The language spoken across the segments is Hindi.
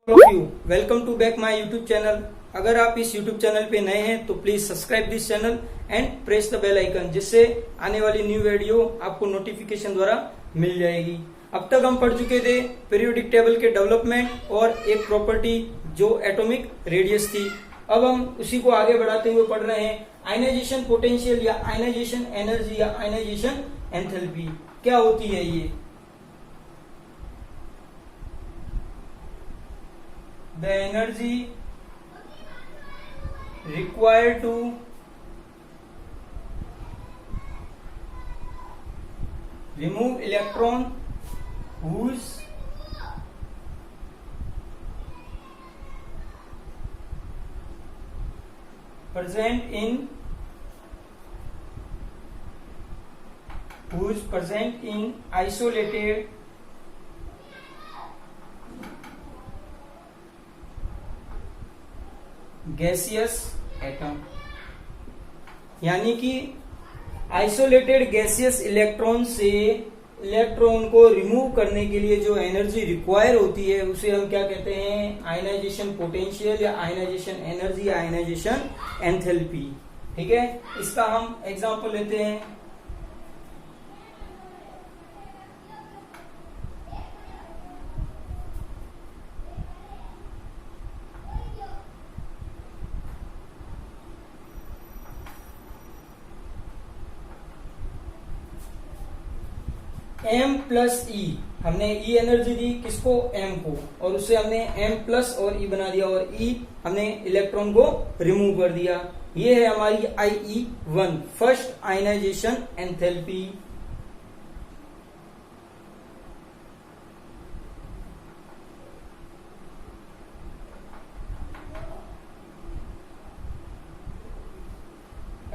You welcome to back my YouTube channel. अगर आप इस यूट्यूब चैनल पे नए हैं तो please subscribe this channel and press the bell icon, जिससे आने वाली न्यू वीडियो आपको नोटिफिकेशन द्वारा मिल जाएगी। अब तक हम पढ़ चुके थे पीरियोडिक टेबल के डेवलपमेंट और एक प्रॉपर्टी जो एटॉमिक रेडियस थी। अब हम उसी को आगे बढ़ाते हुए पढ़ रहे हैं आयनाइजेशन पोटेंशियल या आयनाइजेशन एनर्जी या आयनाइजेशन एंथैल्पी। क्या होती है ये? The energy required to remove electron whose present in isolated gaseous atom, यानी कि आइसोलेटेड गैसियस इलेक्ट्रॉन से इलेक्ट्रॉन को रिमूव करने के लिए जो एनर्जी रिक्वायर होती है उसे हम क्या कहते हैं? आयनाइजेशन पोटेंशियल या आयनाइजेशन एनर्जी या आयनाइजेशन एंथैल्पी। ठीक है, इसका हम एग्जांपल लेते हैं। M प्लस ई, हमने E एनर्जी दी किसको? M को, और उससे हमने M प्लस और E बना दिया, और E हमने इलेक्ट्रॉन को रिमूव कर दिया। ये है हमारी IE1 फर्स्ट आयनाइजेशन एंथैल्पी।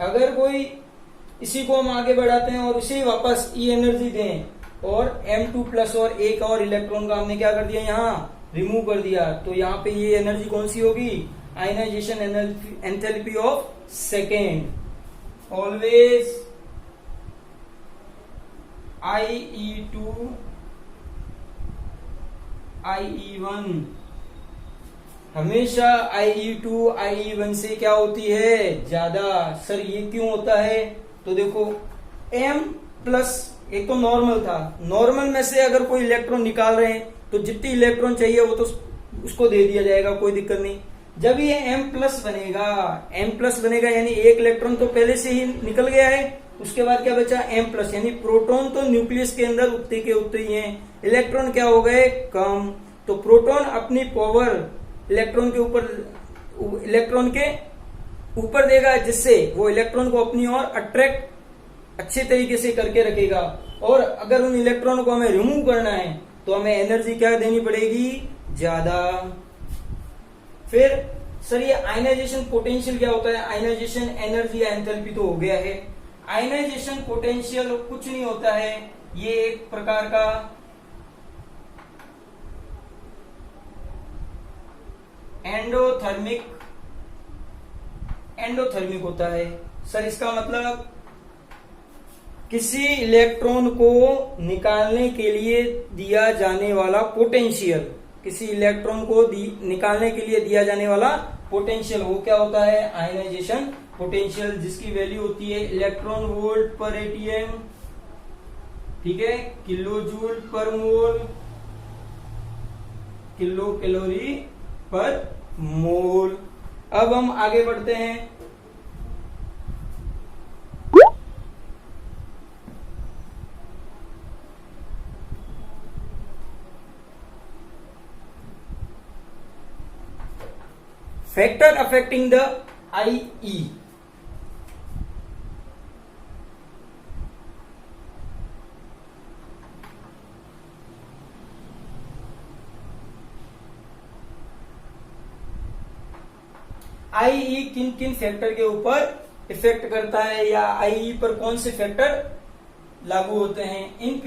अगर कोई इसी को हम आगे बढ़ाते हैं और इसे वापस E एनर्जी दें और M2 प्लस और एक और इलेक्ट्रॉन का हमने क्या कर दिया? यहाँ रिमूव कर दिया, तो यहाँ पे ये एनर्जी कौन सी होगी? Ionisation enthalpy of second. Always IE2 IE1, हमेशा IE2 IE1 से क्या होती है? ज्यादा। सर ये क्यों होता है? तो देखो M प्लस एक तो नॉर्मल था, नॉर्मल में से अगर कोई इलेक्ट्रॉन निकाल रहे हैं तो जितनी इलेक्ट्रॉन चाहिए वो तो उसको दे दिया जाएगा, कोई दिक्कत नहीं। जब ये M प्लस बनेगा यानी एक इलेक्ट्रॉन तो पहले से ही निकल गया है, उसके बाद क्या बचा? M प्लस, यानी प्रोटॉन तो न्यूक्लियस के अंदर उतने के उतने ही हैं, इलेक्ट्रॉन क्या हो गए? कम। तो प्रोटॉन अपनी पावर इलेक्ट्रॉन के ऊपर देगा, जिससे वो इलेक्ट्रॉन को अपनी ओर अट्रैक्ट अच्छे तरीके से करके रखेगा। और अगर उन इलेक्ट्रॉन को हमें रिमूव करना है तो हमें एनर्जी क्या देनी पड़ेगी? ज्यादा। फिर सर ये आयनाइजेशन पोटेंशियल क्या होता है? आयनाइजेशन एनर्जी या एंथैल्पी तो हो गया है। आयनाइजेशन पोटेंशियल कुछ नहीं होता है, ये एक प्रकार का एंडोथर्मिक होता है। सर इसका मतलब किसी इलेक्ट्रॉन को निकालने के लिए दिया जाने वाला पोटेंशियल, किसी इलेक्ट्रॉन को निकालने के लिए दिया जाने वाला पोटेंशियल, वो क्या होता है? आयनाइजेशन पोटेंशियल, जिसकी वैल्यू होती है इलेक्ट्रॉन वोल्ट पर एटीएम। ठीक है, किलो जूल पर मोल, किलो कैलोरी पर मोल। अब हम आगे बढ़ते हैं। Factor affecting the IE। IE किन किन फैक्टर के ऊपर इफेक्ट करता है, या IE पर कौन से फैक्टर लागू होते हैं? इन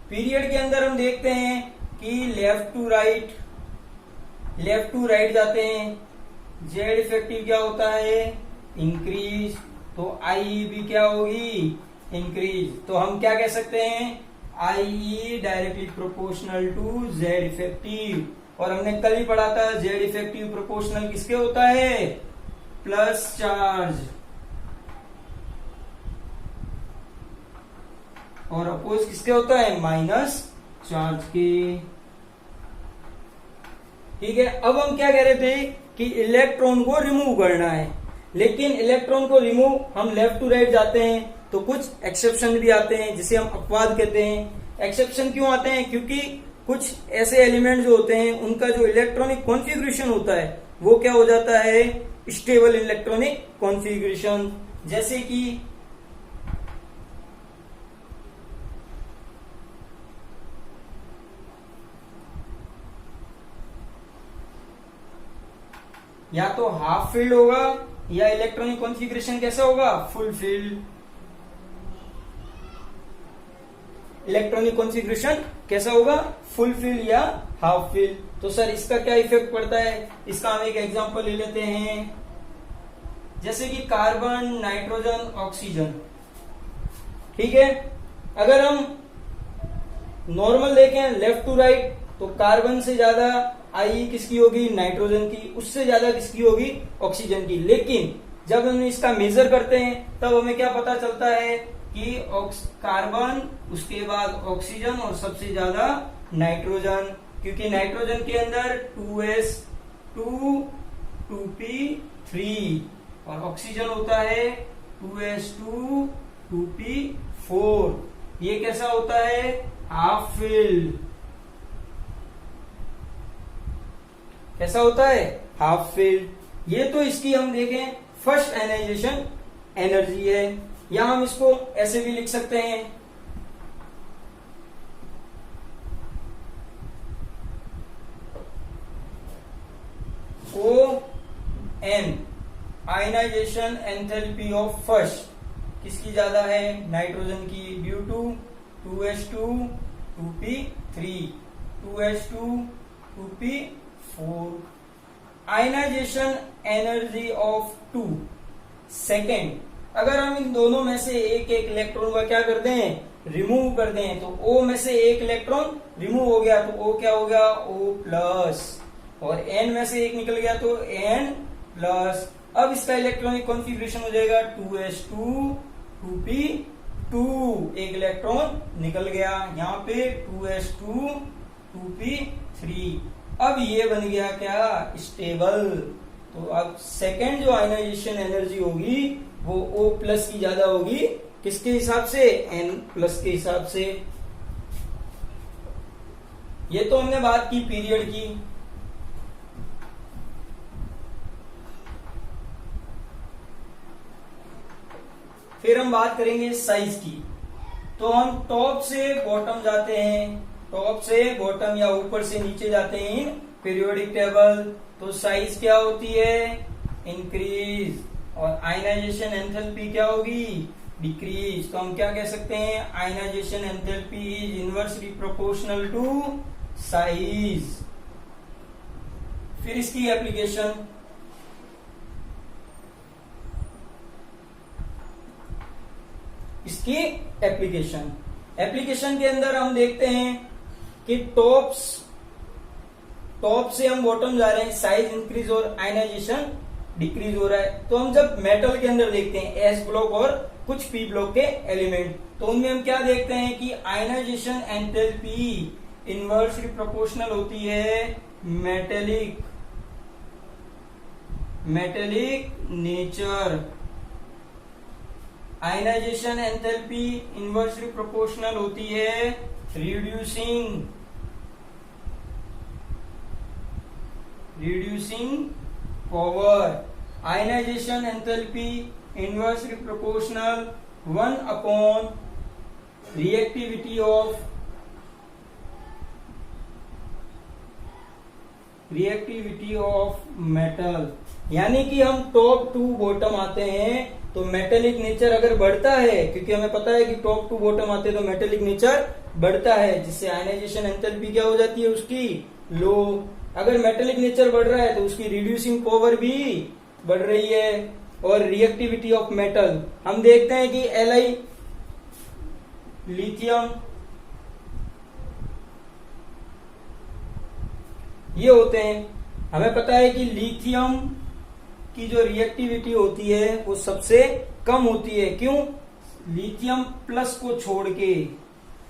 पीरियड के अंदर हम देखते हैं कि लेफ्ट टू राइट जाते हैं। जेड इफेक्टिव क्या होता है? इंक्रीज। तो आई भी क्या होगी? इंक्रीज। तो हम क्या कह सकते हैं IE directly proportional to Z effective. और हमने कल ही पढ़ा था Z इफेक्टिव प्रोपोर्शनल किसके होता है? प्लस चार्ज, और अपोज किसके होता है? माइनस चार्ज के। ठीक है, अब हम क्या कह रहे थे कि इलेक्ट्रॉन को रिमूव करना है, लेकिन इलेक्ट्रॉन को रिमूव हम लेफ्ट टू राइट जाते हैं तो कुछ एक्सेप्शन भी आते हैं जिसे हम अपवाद कहते हैं। एक्सेप्शन क्यों आते हैं? क्योंकि कुछ ऐसे एलिमेंट जो होते हैं उनका जो इलेक्ट्रॉनिक कॉन्फ़िगरेशन होता है वो क्या हो जाता है? Stable electronic configuration. जैसे कि या तो हाफ फील्ड होगा या इलेक्ट्रॉनिक कॉन्फ़िगरेशन कैसा होगा? Full field. इलेक्ट्रॉनिक कॉन्फ़िगरेशन कैसा होगा? फुल फील्ड या हाफ फील्ड। तो सर इसका क्या इफेक्ट पड़ता है? इसका हम एक एग्जांपल ले लेते हैं, जैसे कि कार्बन, नाइट्रोजन, ऑक्सीजन। ठीक है, अगर हम नॉर्मल देखें लेफ्ट टू राइट तो कार्बन से ज्यादा आई किसकी होगी? नाइट्रोजन की। उससे ज्यादा किसकी होगी? ऑक्सीजन की। लेकिन जब हम इसका मेजर करते हैं तब हमें क्या पता चलता है कि कार्बन, उसके बाद ऑक्सीजन और सबसे ज्यादा नाइट्रोजन, क्योंकि नाइट्रोजन के अंदर 2s2 2p3 और ऑक्सीजन होता है 2s2 2p4। ये कैसा होता है? Half field. कैसा होता है? Half field. ये तो इसकी हम देखें फर्स्ट आयनाइजेशन एनर्जी है, या हम इसको ऐसे भी लिख सकते हैं, ON ionisation enthalpy of first किसकी ज्यादा है? नाइट्रोजन की, due to 2s2 2p3 2s2 2p4। Ionisation energy of 2 second. अगर हम इन दोनों में से एक एक इलेक्ट्रॉन का क्या कर दें? रिमूव कर दें, तो O में से एक इलेक्ट्रॉन रिमूव हो गया तो O क्या हो गया? O+। और N में से एक निकल गया तो N+। अब इसका इलेक्ट्रॉनिक कॉन्फ़िगरेशन हो जाएगा 2s2 2p2। एक इलेक्ट्रॉन निकल गया, यहाँ पे 2s2 2p3। अब ये बन गया क्या? स्टेबल। तो अब सेकेंड जो आयनाइजेशन एनर्जी होगी वो O+ की ज्यादा होगी, किसके हिसाब से? N+ के हिसाब से। ये तो हमने बात की पीरियड की। फिर हम बात करेंगे साइज की। तो हम टॉप से बॉटम जाते हैं, टॉप से बॉटम या ऊपर से नीचे जाते हैं इन पीरियोडिक टेबल। तो साइज क्या होती है? इंक्रीज। और आयनाइजेशन एंथैल्पी क्या होगी? डिक्रीज। तो हम क्या कह सकते हैं? Ionization enthalpy is inversely proportional to size. फिर इसकी एप्लीकेशन, इसकी एप्लीकेशन के अंदर हम देखते हैं कि टॉप से हम बॉटम जा रहे हैं, साइज इंक्रीज और आयनाइजेशन डिक्रीज हो रहा है। तो हम जब मेटल के अंदर देखते हैं एस ब्लॉक और कुछ पी ब्लॉक के एलिमेंट, तो उनमें हम क्या देखते हैं कि आयनाइजेशन एंथैल्पी इनवर्सली प्रोपोर्शनल होती है metallic nature. Ionization enthalpy inversely proportional होती है reducing power. Ionization enthalpy inversely proportional 1 upon reactivity of metal. यानी कि हम टॉप टू बॉटम आते हैं तो मेटेलिक नेचर अगर बढ़ता है, क्योंकि हमें पता है कि टॉप टू बॉटम आते हैं तो मेटेलिक नेचर बढ़ता है, जिससे आयनाइजेशन एंथैल्पी क्या हो जाती है उसकी? लो। अगर मेटेलिक नेचर बढ़ रहा है तो उसकी रिड्यूसिंग पावर भी बढ़ रही है। और रिएक्टिविटी ऑफ मेटल हम देखते हैं कि Li लिथियम ये होते हैं। हमें पता है कि लिथियम की जो रिएक्टिविटी होती है वो सबसे कम होती है। क्यों? लिथियम प्लस को छोड़ के।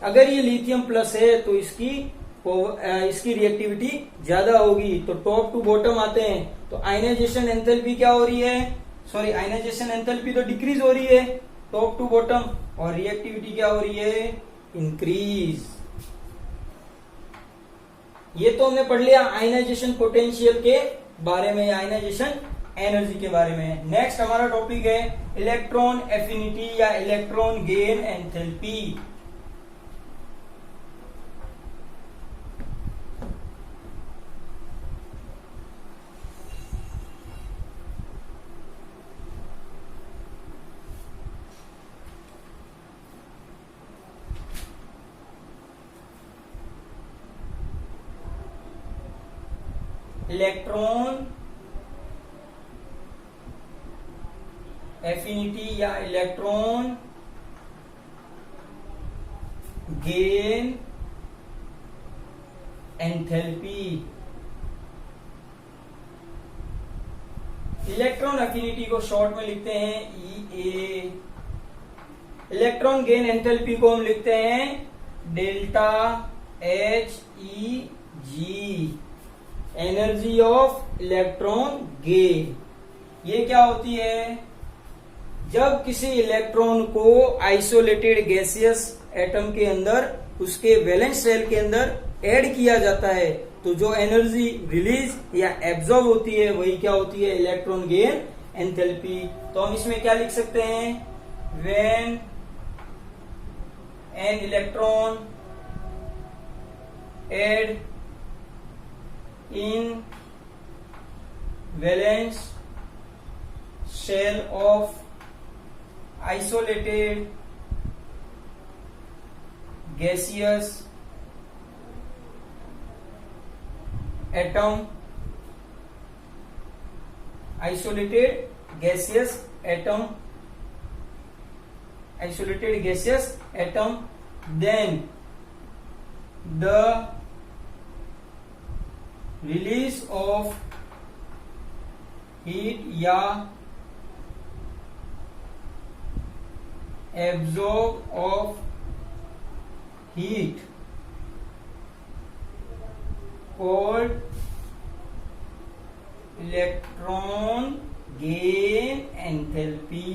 अगर ये लिथियम प्लस है तो इसकी रिएक्टिविटी ज्यादा होगी। तो टॉप टू बॉटम आते हैं तो आयनाइजेशन एंथैल्पी क्या हो रही है? सॉरी, आयनाइजेशन एंथैल्पी तो डिक्रीज हो रही है टॉप टू बॉटम, और रिएक्टिविटी क्या हो रही है? इंक्रीज। ये तो हमने पढ़ लिया आयनाइजेशन पोटेंशियल के बारे में, आयनाइजेशन एनर्जी के बारे में। नेक्स्ट हमारा टॉपिक है इलेक्ट्रॉन एफिनिटी या electron gain enthalpy. Electron affinity या electron gain enthalpy. Electron affinity को शॉर्ट में लिखते हैं EA। इलेक्ट्रॉन गेन एंथैल्पी को हम लिखते हैं delta HEG, energy of electron gain. ये क्या होती है? जब किसी इलेक्ट्रॉन को आइसोलेटेड गैसियस एटम के अंदर उसके वैलेंस शेल के अंदर ऐड किया जाता है तो जो एनर्जी रिलीज या एब्जॉर्ब होती है वही क्या होती है? Electron gain enthalpy. तो हम इसमें क्या लिख सकते हैं? When an electron add in valence shell of isolated gaseous atom, isolated gaseous atom, then the release of heat या absorb of heat called electron gain enthalpy.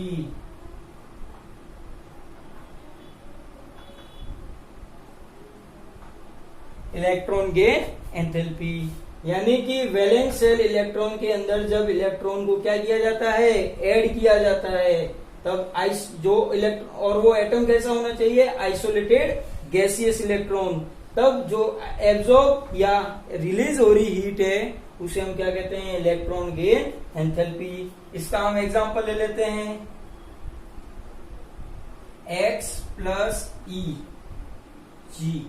Electron gain enthalpy यानी कि वैलेंस शेल इलेक्ट्रॉन के अंदर जब इलेक्ट्रॉन को क्या किया जाता है? ऐड किया जाता है, तब जो इलेक्ट्रॉन, और वो एटम कैसा होना चाहिए? Isolated gaseous electron. तब जो एब्जॉर्ब या रिलीज हो रही हीट है उसे हम क्या कहते हैं? Electron gain enthalpy. इसका हम एग्जांपल ले लेते हैं X plus EG,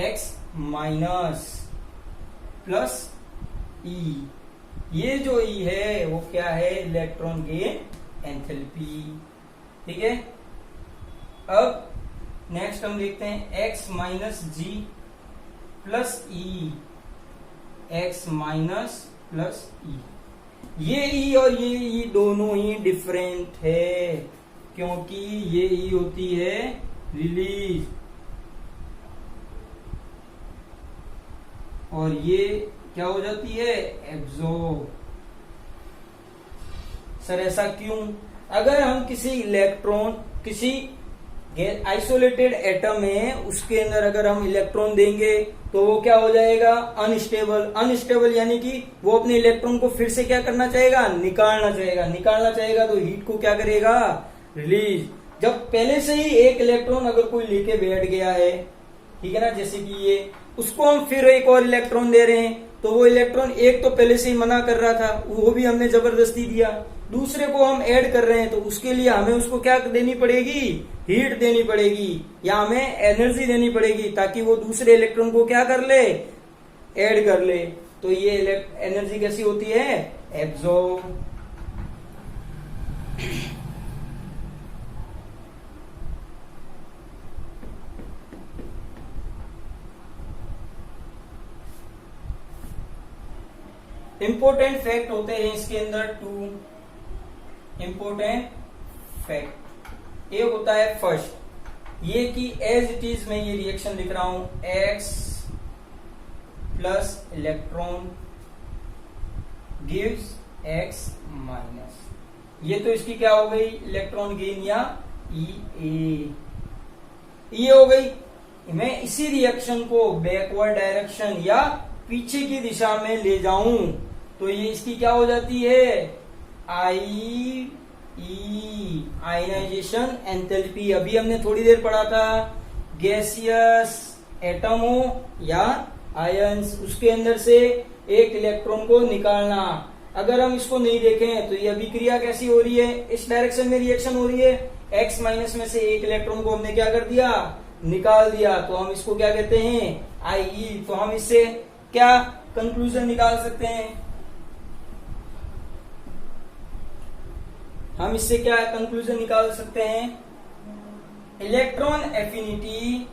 X minus plus E। ये जो E है वो क्या है? Electron gain enthalpy. ठीक है। अब नेक्स्ट हम देखते हैं X minus G plus E, X minus plus E। ये E और ये E दोनों ही डिफरेंट है क्योंकि ये E होती है रिलीज और ये क्या हो जाती है? एब्जॉर्ब। सर ऐसा क्यों? अगर हम किसी इलेक्ट्रॉन, किसी आइसोलेटेड एटम है उसके अंदर अगर हम इलेक्ट्रॉन देंगे तो वो क्या हो जाएगा? अनस्टेबल। अनस्टेबल यानी कि वो अपने इलेक्ट्रॉन को फिर से क्या करना चाहेगा? निकालना चाहेगा। तो हीट को क्या करेगा? रिलीज। जब पहले से ही एक इलेक्ट्रॉन अगर कोई लेके बैठ गया है, ठीक है ना, जैसे कि ये, उसको हम फिर एक और इलेक्ट्रॉन दे रहे हैं तो वो इलेक्ट्रॉन एक तो पहले से ही मना कर रहा था, वो भी हमने जबरदस्ती दिया, दूसरे को हम ऐड कर रहे हैं तो उसके लिए हमें उसको क्या देनी पड़ेगी? हीट देनी पड़ेगी या हमें एनर्जी देनी पड़ेगी ताकि वो दूसरे इलेक्ट्रॉन को क्या कर ले? ऐड कर ले। तो ये एनर्जी कैसी होती है? एब्जॉर्ब। इंपॉर्टेंट फैक्ट होते हैं इसके अंदर 2 इंपॉर्टेंट फैक्ट। एक होता है फर्स्ट ये कि एज इट इज मैं ये रिएक्शन लिख रहा हूं X plus electron gives X minus. ये तो इसकी क्या हो गई इलेक्ट्रॉन गेन या ये हो गई। मैं इसी रिएक्शन को बैकवर्ड डायरेक्शन या पीछे की दिशा में ले जाऊं तो ये इसकी क्या हो जाती है आयनाइजेशन एंथैल्पी। अभी हमने थोड़ी देर पढ़ा था गैसियस एटम हो या आयंस उसके अंदर से एक इलेक्ट्रॉन को निकालना। अगर हम इसको नहीं देखें तो ये अभिक्रिया कैसी हो रही है इस डायरेक्शन में रिएक्शन हो रही है। X माइनस में से एक इलेक्ट्रॉन को हमने क्या कर दिया निकाल दिया तो हम इसको क्या कहते हैं IE। तो हम इससे क्या कंक्लूजन निकाल सकते हैं हम इससे क्या कंक्लूजन निकाल सकते हैं electron affinity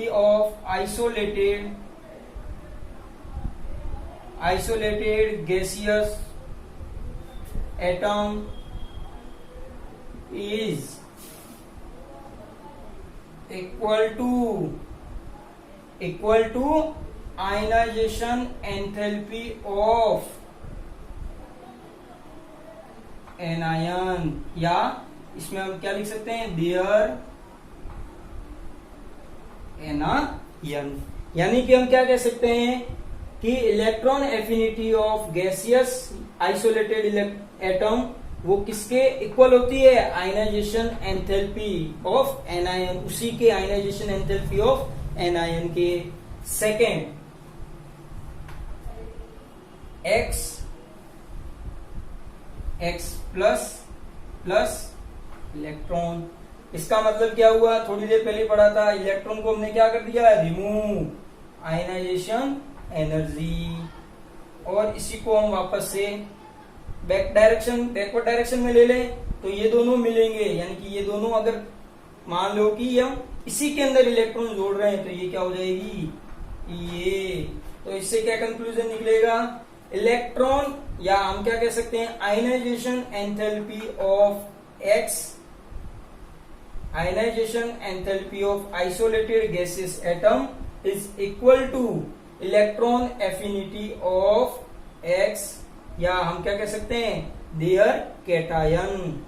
of isolated gaseous atom is equal to ionization enthalpy of anion या इसमें हम क्या लिख सकते हैं देयर एनायन। यानी कि हम क्या कह सकते हैं कि electron affinity of gaseous isolated atom वो किसके इक्वल होती है आयनाइजेशन एंथैल्पी ऑफ एनायन उसी के आयनाइजेशन एंथैल्पी ऑफ एनायन के। Second x plus electron. इसका मतलब क्या हुआ थोड़ी देर पहले पढ़ा था इलेक्ट्रॉन को हमने क्या कर दिया रिमूव आयनाइजेशन एनर्जी और इसी को हम वापस से बैकवर्ड डायरेक्शन में ले लें तो ये दोनों मिलेंगे। यानी कि ये दोनों अगर मान लो कि हम इसी के अंदर इलेक्ट्रॉन जोड़ रहे हैं तो ये क्या हो जाएगी ये। तो इससे क्या कंक्लूजन निकलेगा इलेक्ट्रॉन या हम क्या कह सकते हैं ionization enthalpy of isolated gases atom is equal to electron affinity of X या हम क्या कह सकते हैं their cation.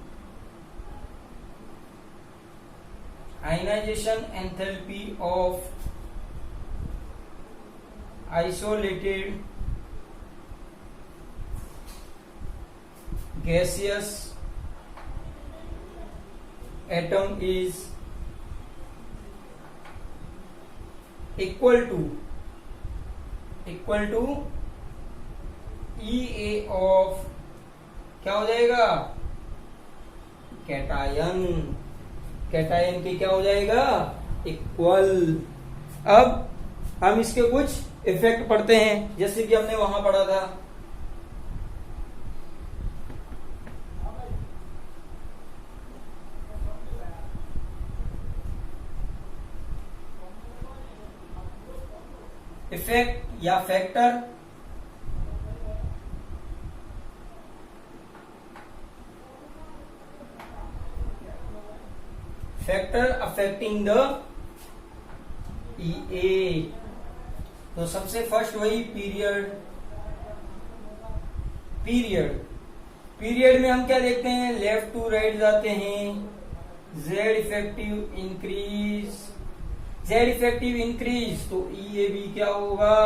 Ionization enthalpy of isolated gaseous atom is equal to EA of क्या हो जाएगा कैटायन के क्या हो जाएगा इक्वल। अब हम इसके कुछ इफेक्ट पढ़ते हैं जैसे कि हमने वहां पढ़ा था। इफेक्ट या फैक्टर अफेक्टिंग द EA। तो सबसे फर्स्ट वही पीरियड में हम क्या देखते हैं लेफ्ट टू राइट जाते हैं Z इफेक्टिव इंक्रीज तो EA भी क्या होगा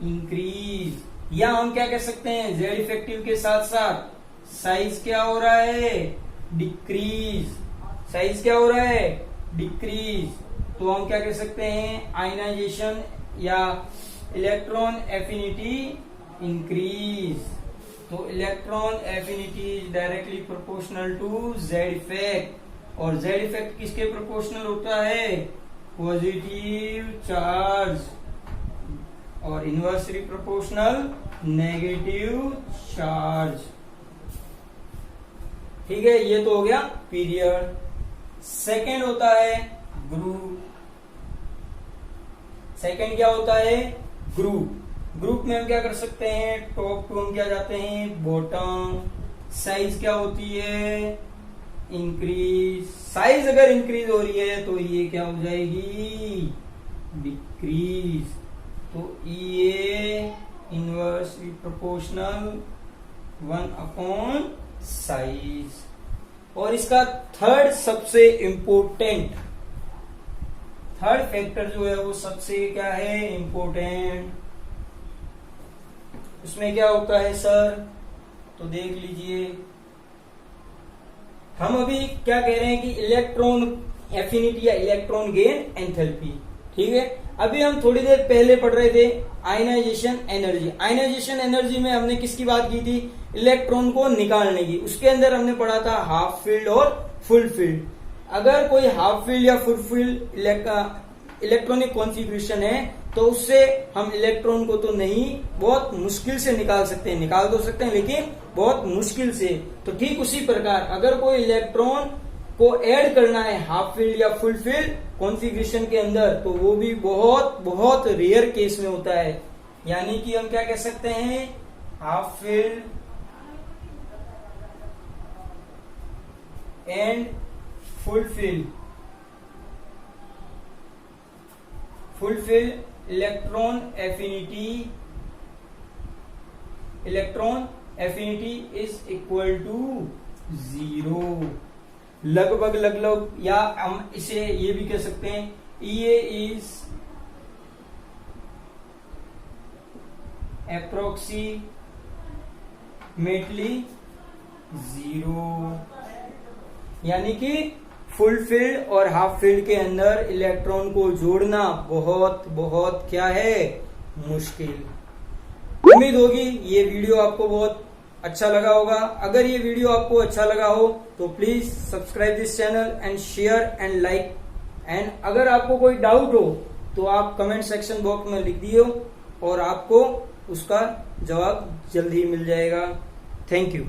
इंक्रीज। या हम क्या कह सकते हैं Z इफेक्टिव के साथ साथ साइज क्या हो रहा है डिक्रीज। तो हम क्या कह सकते हैं आयनाइजेशन या इलेक्ट्रॉन एफिनिटी इंक्रीज। तो electron affinity is directly proportional to Z effect और Z इफेक्ट किसके प्रोपोर्शनल होता है पॉजिटिव चार्ज और इनवर्सली प्रोपोर्शनल नेगेटिव चार्ज। ठीक है ये तो हो गया पीरियड। सेकेंड होता है ग्रुप। सेकेंड क्या होता है? ग्रुप। ग्रुप में हम क्या कर सकते हैं? टॉप टू हम क्या जाते हैं? बॉटम। साइज क्या होती है? इंक्रीज। साइज अगर इंक्रीज हो रही है तो ये क्या हो जाएगी? डिक्रीज। तो ये इनवर्सली प्रोपोर्शनल 1 साइज। और इसका थर्ड सबसे इंपोर्टेंट, थर्ड फैक्टर जो है वो सबसे क्या है? इंपोर्टेंट। उसमें क्या होता है सर? तो देख लीजिए, हम अभी क्या कह रहे हैं कि इलेक्ट्रॉन एफिनिटी या इलेक्ट्रॉन गेन एंथैल्पी। ठीक है, अभी हम थोड़ी देर पहले पढ़ रहे थे आयनाइजेशन एनर्जी। आयनाइजेशन एनर्जी में हमने किसकी बात की थी? इलेक्ट्रॉन को निकालने की। उसके अंदर हमने पढ़ा था हाफ फील्ड और फुल फील्ड। अगर कोई हाफ फील्ड या फुल फील्ड इलेक्ट्रॉनिक कॉन्फ़िगरेशन है तो उससे हम इलेक्ट्रॉन को तो नहीं, बहुत मुश्किल से निकाल सकते हैं। निकाल तो सकते हैं लेकिन बहुत मुश्किल से। तो ठीक उसी प्रकार अगर कोई इलेक्ट्रॉन को ऐड करना है हाफ फील्ड या फुल फील्ड कॉन्फ़िगरेशन के अंदर, तो वो भी बहुत बहुत रेयर केस में होता है। यानी कि हम क्या कह सकते हैं? Half filled and full filled. Full filled electron affinity is equal to 0। लगभग लगभग, या हम इसे ये भी कह सकते हैं EA इज अप्रोक्सीमेटली 0। यानी कि फुल फील्ड और हाफ फील्ड के अंदर इलेक्ट्रॉन को जोड़ना बहुत बहुत क्या है? मुश्किल। उम्मीद होगी ये वीडियो आपको बहुत अच्छा लगा होगा। अगर ये वीडियो आपको अच्छा लगा हो तो please subscribe this channel and share and like. And अगर आपको कोई डाउट हो तो आप कमेंट सेक्शन बॉक्स में लिख दियो और आपको उसका जवाब जल्द ही मिल जाएगा। Thank you.